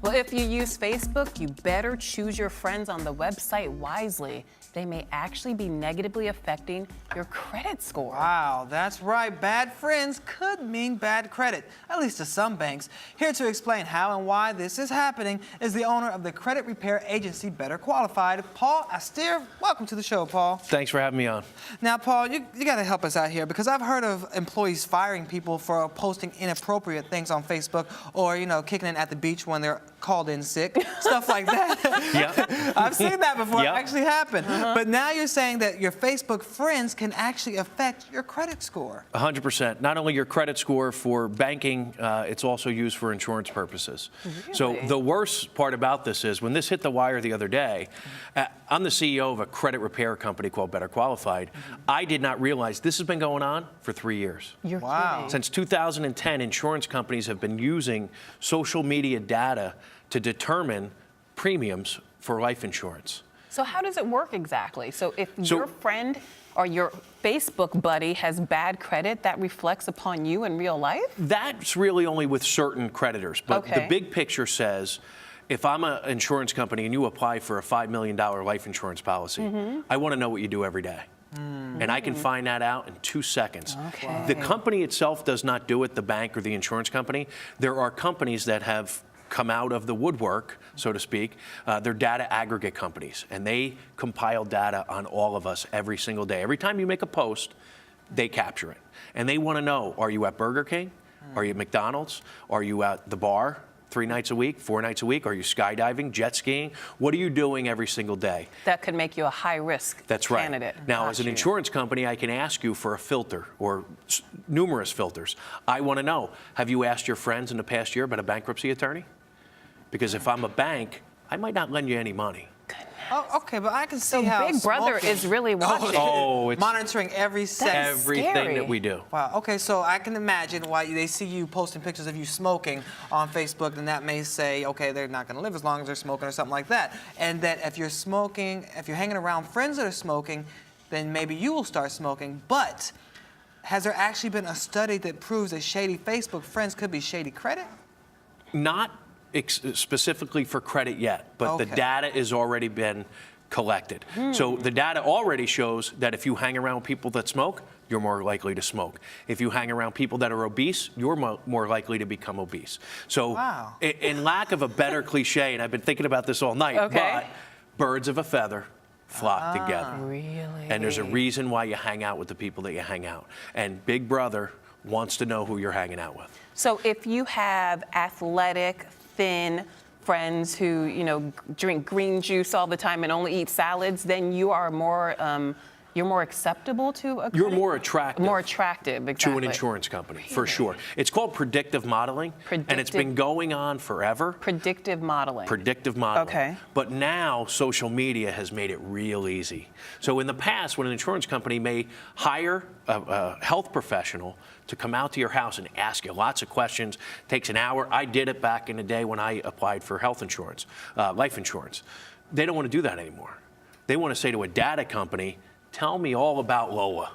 Well, if you use Facebook, you better choose your friends on the website wisely. They may actually be negatively affecting your credit score. Wow, that's right. Bad friends could mean bad credit, at least to some banks. Here to explain how and why this is happening is the owner of the credit repair agency Better Qualified, Paul Astier. Welcome to the show, Paul. Thanks for having me on. Now, Paul, you got to help us out here because I've heard of employees firing people for posting inappropriate things on Facebook or, kicking in at the beach when they're called in sick, stuff like that. Yep. I've seen that before. Yep. It actually happened. But now you're saying that your Facebook friends can actually affect your credit score. 100%. Not only your credit score for banking, it's also used for insurance purposes. Really? So the worst part about this is when this hit the wire the other day, I'm the CEO of a credit repair company called Better Qualified. I did not realize this has been going on for 3 years. You're Wow. kidding. Since 2010, insurance companies have been using social media data to determine premiums for life insurance. So how does it work exactly? So if your friend or your Facebook buddy has bad credit, that reflects upon you in real life? That's really only with certain creditors. But Okay. the big picture says, if I'm an insurance company and you apply for a $5 million life insurance policy, I want to know what you do every day. And I can find that out in 2 seconds. Okay. The company itself does not do it, the bank or the insurance company. There are companies that have come out of the woodwork, so to speak. They're data aggregate companies, and they compile data on all of us every single day. Every time you make a post, they capture it. And they want to know, are you at Burger King? Are you at McDonald's? Are you at the bar 3 nights a week, 4 nights a week? Are you skydiving, jet skiing? What are you doing every single day? That could make you a high-risk That's right. candidate. Now, Got as an you. insurance company, I can ask you for a filter or numerous filters. I want to know, have you asked your friends in the past year about a bankruptcy attorney? Because if I'm a bank, I might not lend you any money. Oh, okay, but I can see So how Big Brother smoking- is really watching. Oh, it's monitoring every second. That's everything scary. that we do. Wow. Okay, so I can imagine why they see you posting pictures of you smoking on Facebook, and that may say, okay, they're not going to live as long as they're smoking or something like that. And that if you're smoking, if you're hanging around friends that are smoking, then maybe you will start smoking. But has there actually been a study that proves that shady Facebook friends could be shady credit? Not specifically for credit yet, but the Okay. data has already been collected. So the data already shows that if you hang around people that smoke, you're more likely to smoke. If you hang around people that are obese, you're more likely to become obese. So Wow. in lack of a better cliche, and I've been thinking about this all night, Okay. but birds of a feather flock together. Really? And there's a reason why you hang out with the people that you hang out. And Big Brother wants to know who you're hanging out with. So if you have athletic, thin friends who, drink green juice all the time and only eat salads, then you are you're more acceptable to a You're credit- more attractive. More attractive, exactly. To an insurance company, for sure. It's called predictive modeling, and it's been going on forever. Predictive modeling. Predictive modeling. Okay. But now social media has made it real easy. So in the past, when an insurance company may hire a health professional to come out to your house and ask you lots of questions, takes an hour. I did it back in the day when I applied for health insurance, life insurance. They don't want to do that anymore. They want to say to a data company, tell me all about Lola.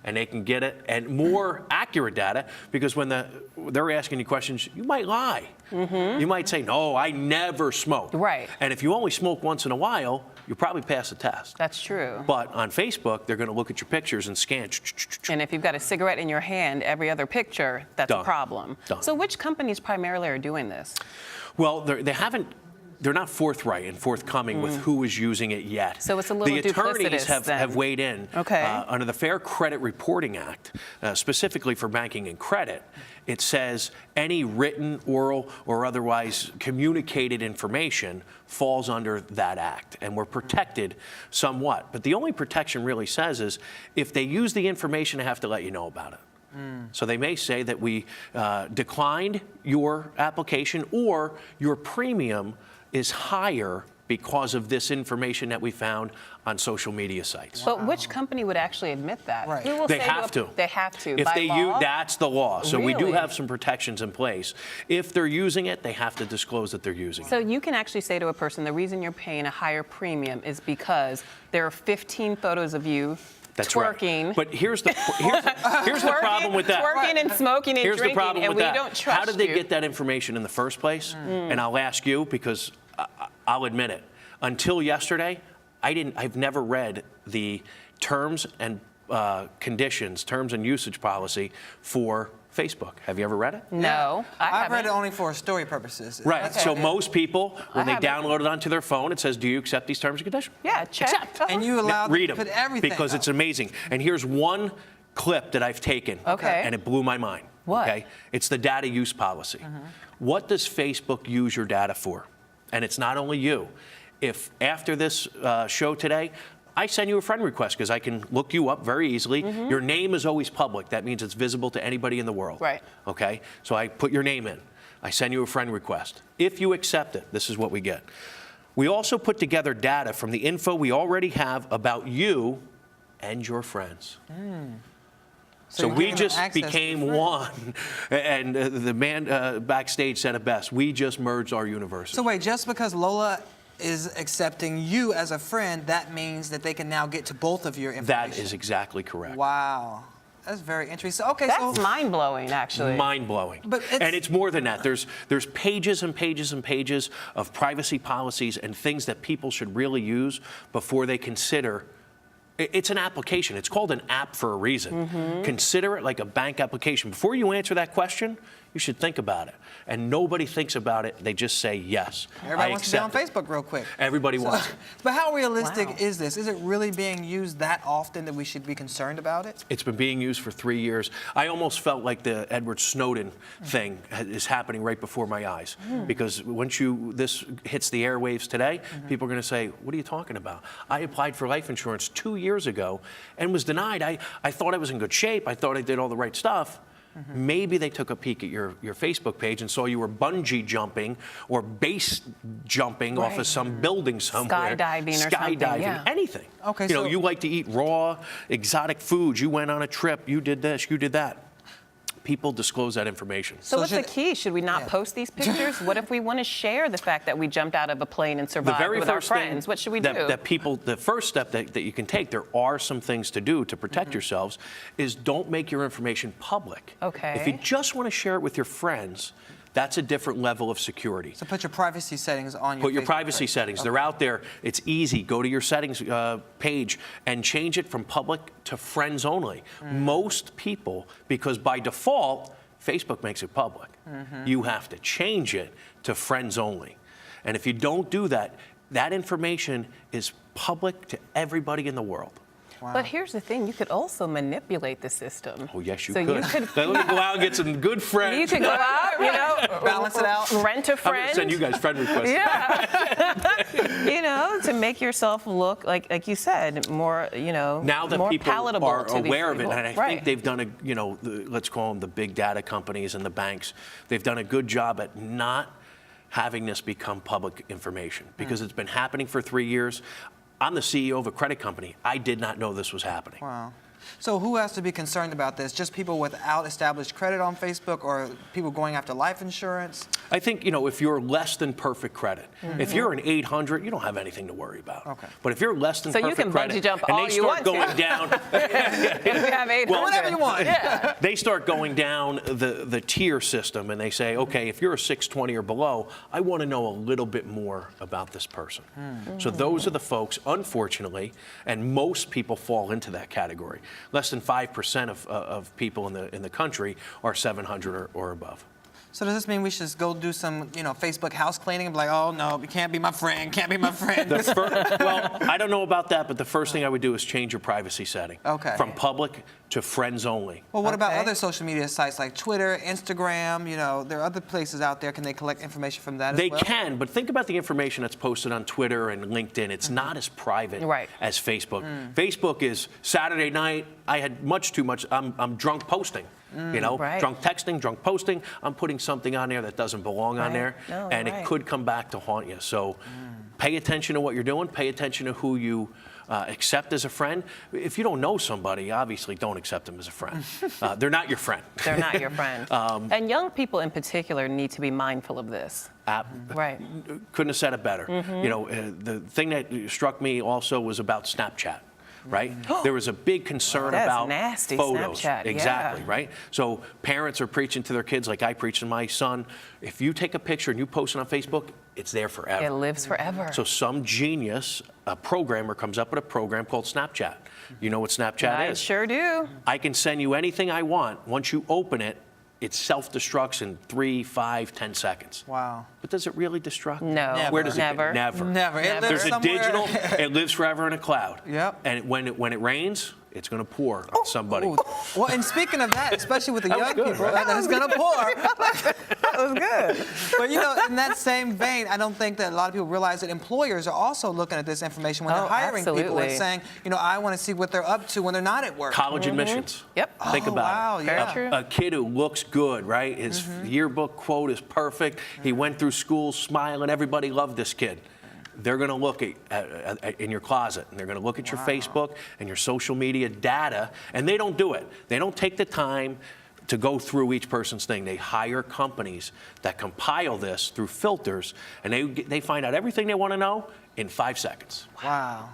And they can get it, and more accurate data, because when they're asking you questions, you might lie. You might say, no, I never smoked. Right. And if you only smoke once in a while, you probably pass the test. That's true. But on Facebook, they're going to look at your pictures and scan. And if you've got a cigarette in your hand, every other picture, that's a Done. problem. Done. So which companies primarily are doing this? Well, they're not forthright and forthcoming with who is using it yet. So it's a little The attorneys duplicitous then. have weighed in. Okay. Under the Fair Credit Reporting Act, specifically for banking and credit, it says any written, oral, or otherwise communicated information falls under that act, and we're protected somewhat. But the only protection really says is if they use the information, they have to let you know about it. So they may say that we declined your application, or your premium is higher because of this information that we found on social media sites. But which company would actually admit that? Right. Who will They say have to. They have to. If by they law? that's the law. So we do Really? have some protections in place. If they're using it, they have to disclose that they're using it. So you can actually say to a person, the reason you're paying a higher premium is because there are 15 photos of you That's twerking. right. But here's the problem with that. Twerking and smoking and Here's drinking, the problem and with we that. don't trust How did they you. get that information in the first place? And I'll ask you because I'll admit it. Until yesterday, I've never read the terms and conditions, terms and usage policy for Facebook. Have you ever read it? No, I've read it only for story purposes. Right. That's So it. most people, when they haven't. download it onto their phone, it says, "Do you accept these terms and conditions?" Yeah, check. Accept. And you allow them Read to them put everything because up. it's amazing. And here's one clip that I've taken, Okay. and it blew my mind. What? Okay, it's the data use policy. What does Facebook use your data for? And it's not only you. If after this show today, I send you a friend request because I can look you up very easily. Your name is always public. That means it's visible to anybody in the world. Right. Okay, so I put your name in. I send you a friend request. If you accept it, this is what we get. We also put together data from the info we already have about you and your friends. So you we gave them just access to became friends. one. And the man backstage said it best. We just merged our universes. So wait, just because Lola is accepting you as a friend, that means that they can now get to both of your information. That is exactly correct. Wow. That's very interesting. Okay, That's so mind-blowing, actually. Mind-blowing. But it's- And it's more than that. There's pages and pages and pages of privacy policies and things that people should really use before they consider. It's an application. It's called an app for a reason. Consider it like a bank application. Before you answer that question, you should think about it. And nobody thinks about it. They just say yes. everybody I wants to be on accept it. Facebook real quick. Everybody wants it. But how realistic Wow. is this? Is it really being used that often that we should be concerned about it? It's been being used for 3 years. I almost felt like the Edward Snowden thing is happening right before my eyes. Because once this hits the airwaves today, people are going to say, what are you talking about? I applied for life insurance 2 years ago and was denied. I thought I was in good shape. I thought I did all the right stuff. Maybe they took a peek at your Facebook page and saw you were bungee jumping or base jumping off Right. of some building somewhere. Skydiving or something, Skydiving, yeah. anything. Okay, You know, so- you like to eat raw, exotic foods. You went on a trip. You did this. You did that. People disclose that information. So what's the should- key? Should we not Yeah. post these pictures? What if we want to share the fact that we jumped out of a plane and The survived very with our first thing friends? What should we that, do? that people, the first step that you can take, there are some things to do to protect yourselves, is don't make your information public. Okay. If you just want to share it with your friends, that's a different level of security. So put your privacy settings on your Put your Facebook privacy page. settings. They're out there. It's easy. Go to your settings page and change it from public to friends only. Most people, because by default, Facebook makes it public. You have to change it to friends only. And if you don't do that, that information is public to everybody in the world. But here's the thing, you could also manipulate the system. Oh, yes, you so could. You could Let me go out and get some good friends. you could go out, you know, Balance it out. rent a I'm going friend. to send you guys friend requests. Yeah. You know, to make yourself look like you said, more, you know, Now that more people palatable are to these aware of it, people. and I Right. think they've done let's call them the big data companies and the banks, they've done a good job at not having this become public information because it's been happening for 3 years. I'm the CEO of a credit company. I did not know this was happening. Wow. So who has to be concerned about this? Just people without established credit on Facebook or people going after life insurance? I think, if you're less than perfect credit, if you're an 800, you don't have anything to worry about. Okay. But if you're less than So you perfect can credit, bungee jump and all they you start want to. going down, If you have 800. Whatever you want. Yeah. they start going down the tier system and they say, okay, if you're a 620 or below, I want to know a little bit more about this person. So those are the folks, unfortunately, and most people fall into that category. Less than 5% of people in the country are 700 or above. So does this mean we should just go do some, Facebook house cleaning and be like, oh no, you can't be my friend, can't be my friend? Well, I don't know about that, but the first thing I would do is change your privacy setting. Okay. From public to friends only. Well, what about Okay. other social media sites like Twitter, Instagram? There are other places out there. Can they collect information from that They as well? can, but think about the information that's posted on Twitter and LinkedIn. It's not as private Right. as Facebook. Facebook is Saturday night, I had much too much, I'm drunk posting. Right. Drunk texting, drunk posting. I'm putting something on there that doesn't belong on Right. there, No, and right. it could come back to haunt you. So pay attention to what you're doing, pay attention to who you accept as a friend. If you don't know somebody, obviously don't accept them as a friend. They're not your friend. They're not your friend. And young people in particular need to be mindful of this. Right. Couldn't have said it better. The thing that struck me also was about Snapchat. right? There was a big concern That's about nasty, photos. Snapchat, yeah. Exactly, right? So parents are preaching to their kids like I preach to my son. If you take a picture and you post it on Facebook, it's there forever. It lives forever. So some genius, a programmer, comes up with a program called Snapchat. You know what Snapchat I is? sure do. I can send you anything I want. Once you open it, it self-destructs in 3, 5, 10 seconds. Wow. But does it really destruct? No, Never. Where does never. it go? Never. Never. It Never. lives There's a somewhere. digital, it lives forever in a cloud. Yep. And when it rains, it's going to pour on somebody. Ooh. Well, and speaking of that, especially with the That was young good, people, right? it's going to pour. That was good. But you know, in that same vein, I don't think that a lot of people realize that employers are also looking at this information when they're Oh, hiring people absolutely. and saying, you know, I want to see what they're up to when they're not at work. College admissions. Yep. Think Oh, about wow, it. yeah. Very true. A kid who looks good, right? His yearbook quote is perfect. He went through school smiling. Everybody loved this kid. They're going to look at in your closet, and they're going to look at your Facebook and your social media data, and they don't do it. They don't take the time to go through each person's thing. They hire companies that compile this through filters, and they find out everything they want to know in 5 seconds. Wow.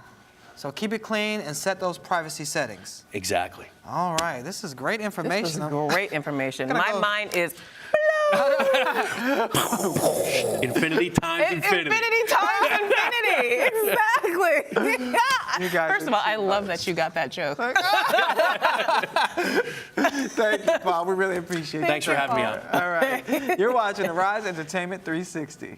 So keep it clean and set those privacy settings. Exactly. All right, this is great information. This is great information. Gonna My go- mind is Infinity times infinity. infinity times infinity. Exactly. You guys First of all, I love that you got that joke. Thank you, Paul. We really appreciate it. Thanks for having me on. All right. You're watching the Rise Entertainment 360.